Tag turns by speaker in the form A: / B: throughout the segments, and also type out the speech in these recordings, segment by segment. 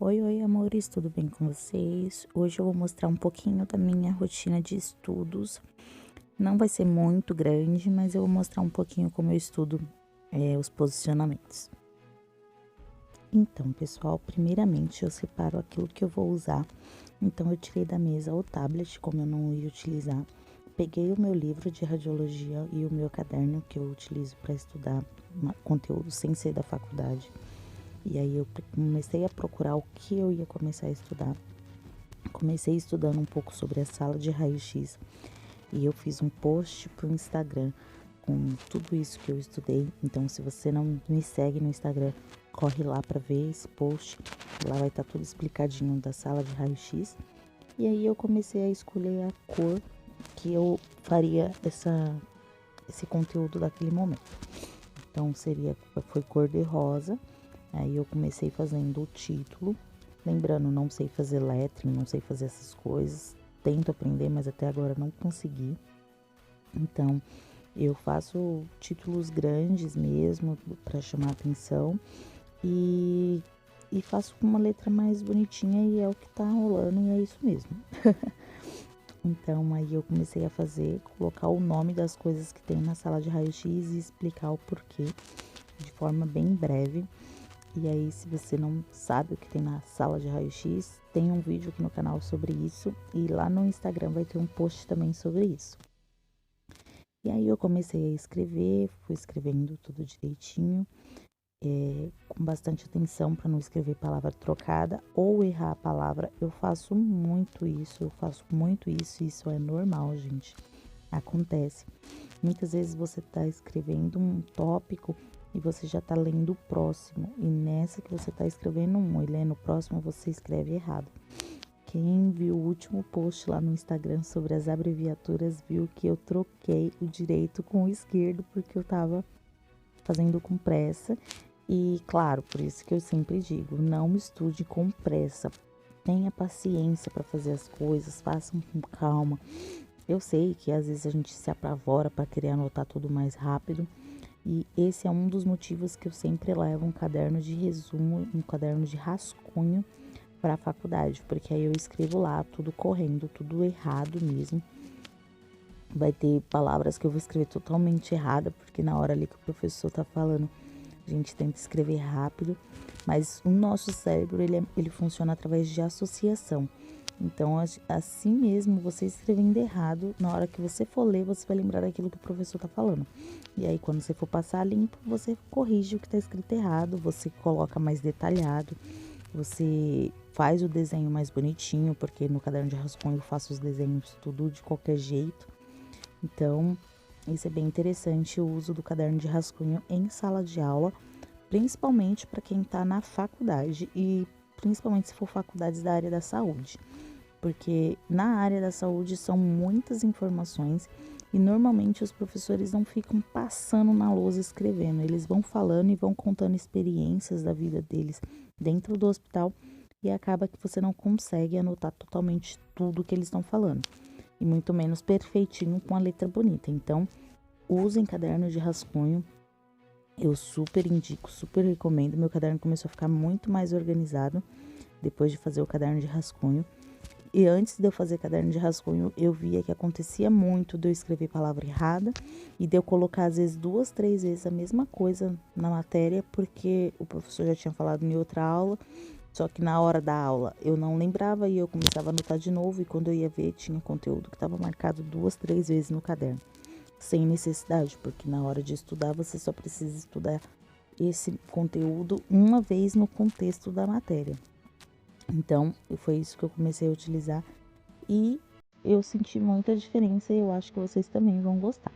A: Oi, oi, amores, tudo bem com vocês? Hoje eu vou mostrar um pouquinho da minha rotina de estudos. Não vai ser muito grande, mas eu vou mostrar um pouquinho como eu estudo os posicionamentos. Então, pessoal, primeiramente eu separo aquilo que eu vou usar. Então, eu tirei da mesa o tablet, como eu não ia utilizar. Peguei o meu livro de radiologia e o meu caderno que eu utilizo para estudar conteúdo sem ser da faculdade. E aí eu comecei a procurar o que eu ia começar a estudar. Comecei estudando um pouco sobre a sala de raio-x e eu fiz um post pro Instagram com tudo isso que eu estudei. Então, se você não me segue no Instagram, corre lá para ver esse post. Lá vai estar tudo explicadinho da sala de raio-x. E aí eu comecei a escolher a cor que eu faria esse conteúdo daquele momento. Então, foi cor de rosa. Aí eu comecei fazendo o título. Lembrando, não sei fazer lettering, não sei fazer essas coisas. Tento aprender, mas até agora não consegui. Então, eu faço títulos grandes mesmo para chamar atenção e, e faço com uma letra mais bonitinha e é o que tá rolando e é isso mesmo. Então, aí eu comecei a colocar o nome das coisas que tem na sala de raio-x e explicar o porquê de forma bem breve. E aí, se você não sabe o que tem na sala de raio-x, tem um vídeo aqui no canal sobre isso e lá no Instagram vai ter um post também sobre isso. E aí eu comecei a escrever, fui escrevendo tudo direitinho, com bastante atenção para não escrever palavra trocada ou errar a palavra. Eu faço muito isso, e isso é normal, gente. Acontece. Muitas vezes você está escrevendo um tópico e você já está lendo o próximo. E nessa que você está escrevendo um e lendo o próximo, você escreve errado. Quem viu o último post lá no Instagram sobre as abreviaturas viu que eu troquei o direito com o esquerdo porque eu estava fazendo com pressa. E claro, por isso que eu sempre digo, não estude com pressa. Tenha paciência para fazer as coisas, façam com calma. Eu sei que às vezes a gente se apavora para querer anotar tudo mais rápido, e esse é um dos motivos que eu sempre levo um caderno de resumo, um caderno de rascunho para a faculdade, porque aí eu escrevo lá tudo correndo, tudo errado mesmo. Vai ter palavras que eu vou escrever totalmente errada, porque na hora ali que o professor tá falando, a gente tenta escrever rápido, mas o nosso cérebro ele funciona através de associação. Então, assim mesmo, você escrevendo errado, na hora que você for ler, você vai lembrar daquilo que o professor tá falando. E aí, quando você for passar limpo, você corrige o que tá escrito errado, você coloca mais detalhado, você faz o desenho mais bonitinho, porque no caderno de rascunho eu faço os desenhos tudo de qualquer jeito. Então, isso é bem interessante, o uso do caderno de rascunho em sala de aula, principalmente para quem está na faculdade e principalmente se for faculdades da área da saúde, porque na área da saúde são muitas informações e normalmente os professores não ficam passando na lousa escrevendo, eles vão falando e vão contando experiências da vida deles dentro do hospital e acaba que você não consegue anotar totalmente tudo que eles estão falando e muito menos perfeitinho com a letra bonita. Então, usem caderno de rascunho. Eu super indico, super recomendo. Meu caderno começou a ficar muito mais organizado depois de fazer o caderno de rascunho. E antes de eu fazer caderno de rascunho, eu via que acontecia muito de eu escrever palavra errada e de eu colocar às vezes 2, 3 vezes a mesma coisa na matéria, porque o professor já tinha falado em outra aula, só que na hora da aula eu não lembrava e eu começava a anotar de novo e quando eu ia ver tinha conteúdo que estava marcado 2, 3 vezes no caderno. Sem necessidade, porque na hora de estudar você só precisa estudar esse conteúdo uma vez no contexto da matéria. Então, foi isso que eu comecei a utilizar e eu senti muita diferença e eu acho que vocês também vão gostar.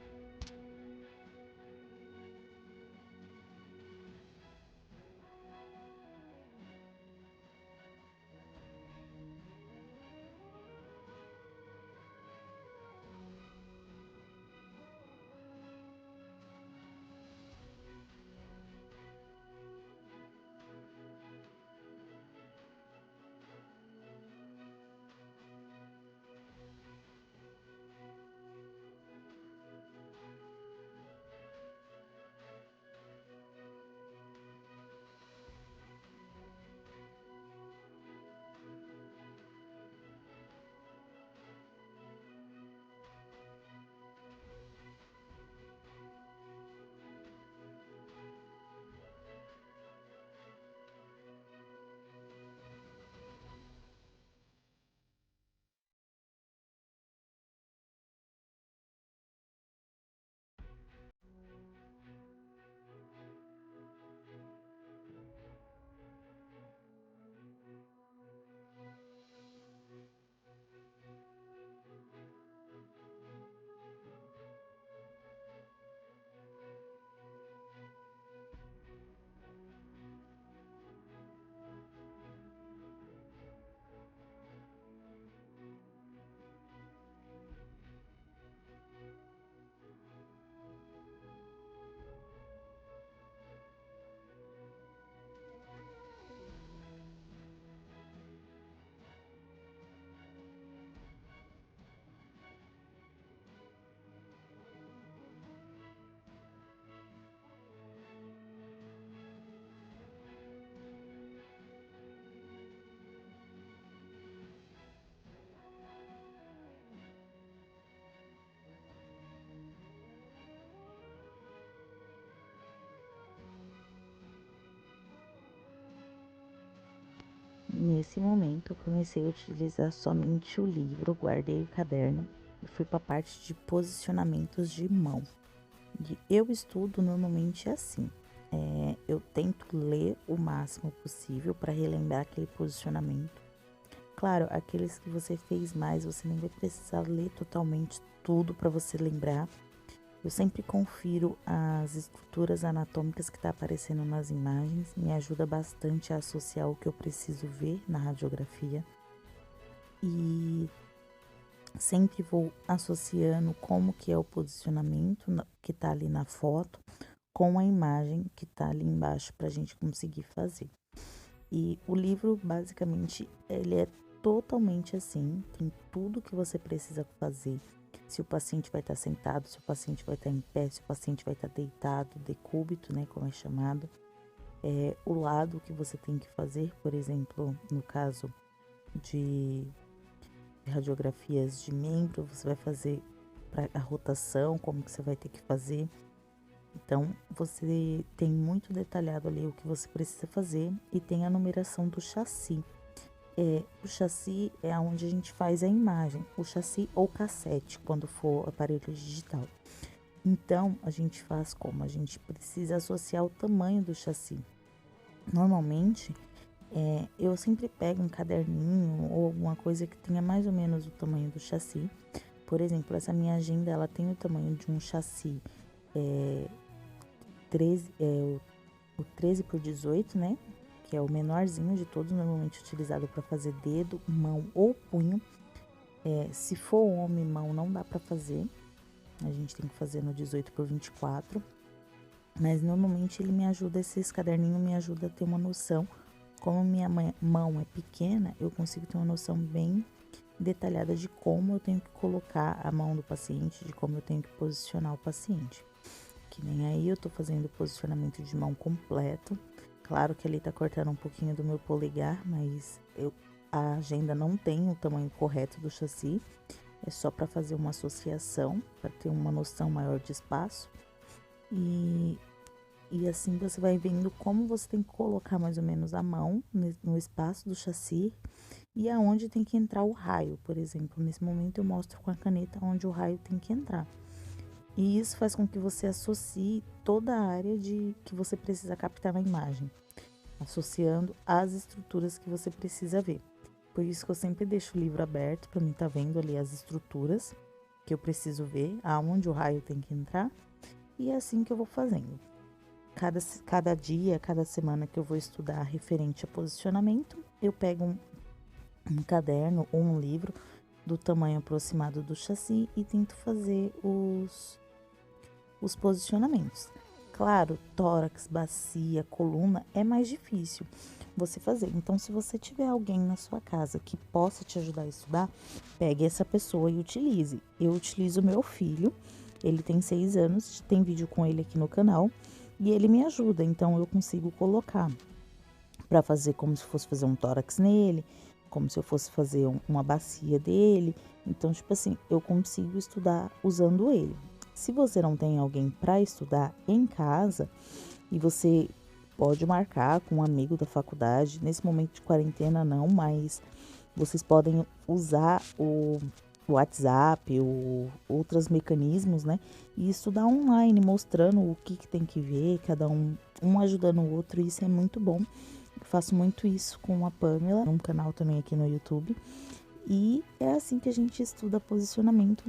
A: Nesse momento, eu comecei a utilizar somente o livro, guardei o caderno e fui para a parte de posicionamentos de mão. Eu estudo normalmente assim, eu tento ler o máximo possível para relembrar aquele posicionamento. Claro, aqueles que você fez mais, você nem vai precisar ler totalmente tudo para você lembrar. Eu sempre confiro as estruturas anatômicas que tá aparecendo nas imagens, me ajuda bastante a associar o que eu preciso ver na radiografia. E sempre vou associando como que é o posicionamento que tá ali na foto com a imagem que tá ali embaixo para a gente conseguir fazer. E o livro, basicamente, ele é totalmente assim, tem tudo que você precisa fazer. Se o paciente vai estar sentado, se o paciente vai estar em pé, se o paciente vai estar deitado, decúbito, né, como é chamado. O lado que você tem que fazer, por exemplo, no caso de radiografias de membro, você vai fazer para a rotação, como que você vai ter que fazer. Então, você tem muito detalhado ali o que você precisa fazer e tem a numeração do chassi. O chassi é onde a gente faz a imagem, o chassi ou cassete, quando for aparelho digital. Então, a gente faz como? A gente precisa associar o tamanho do chassi. Normalmente, eu sempre pego um caderninho ou alguma coisa que tenha mais ou menos o tamanho do chassi. Por exemplo, essa minha agenda, ela tem o tamanho de um chassi 13, o 13 por 18, né? Que é o menorzinho de todos, normalmente utilizado para fazer dedo, mão ou punho. Se for homem, mão não dá para fazer. A gente tem que fazer no 18 por 24. Mas normalmente ele me ajuda, esses caderninhos me ajudam a ter uma noção. Como minha mão é pequena, eu consigo ter uma noção bem detalhada de como eu tenho que colocar a mão do paciente, de como eu tenho que posicionar o paciente. Que nem aí eu tô fazendo o posicionamento de mão completo. Claro que ali tá cortando um pouquinho do meu polegar, mas a agenda não tem o tamanho correto do chassi. É só para fazer uma associação, para ter uma noção maior de espaço. E assim você vai vendo como você tem que colocar mais ou menos a mão no espaço do chassi e aonde tem que entrar o raio, por exemplo. Nesse momento eu mostro com a caneta onde o raio tem que entrar. E isso faz com que você associe toda a área que você precisa captar na imagem, associando as estruturas que você precisa ver. Por isso que eu sempre deixo o livro aberto para mim estar vendo ali as estruturas que eu preciso ver, aonde o raio tem que entrar, e é assim que eu vou fazendo. Cada dia, cada semana que eu vou estudar referente a posicionamento, eu pego um caderno ou um livro do tamanho aproximado do chassi e tento fazer os posicionamentos. Claro, tórax, bacia, coluna é mais difícil você fazer. Então, se você tiver alguém na sua casa que possa te ajudar a estudar, pegue essa pessoa e utilize. Eu utilizo meu filho, ele tem 6 anos, tem vídeo com ele aqui no canal e ele me ajuda. Então, eu consigo colocar para fazer como se fosse fazer um tórax nele, como se eu fosse fazer uma bacia dele. Então, tipo assim, eu consigo estudar usando ele. Se você não tem alguém para estudar em casa e você pode marcar com um amigo da faculdade, nesse momento de quarentena não, mas vocês podem usar o WhatsApp, outros mecanismos, né? E estudar online, mostrando o que tem que ver, cada um ajudando o outro, e isso é muito bom. Eu faço muito isso com a Pamela, um canal também aqui no YouTube. E é assim que a gente estuda posicionamento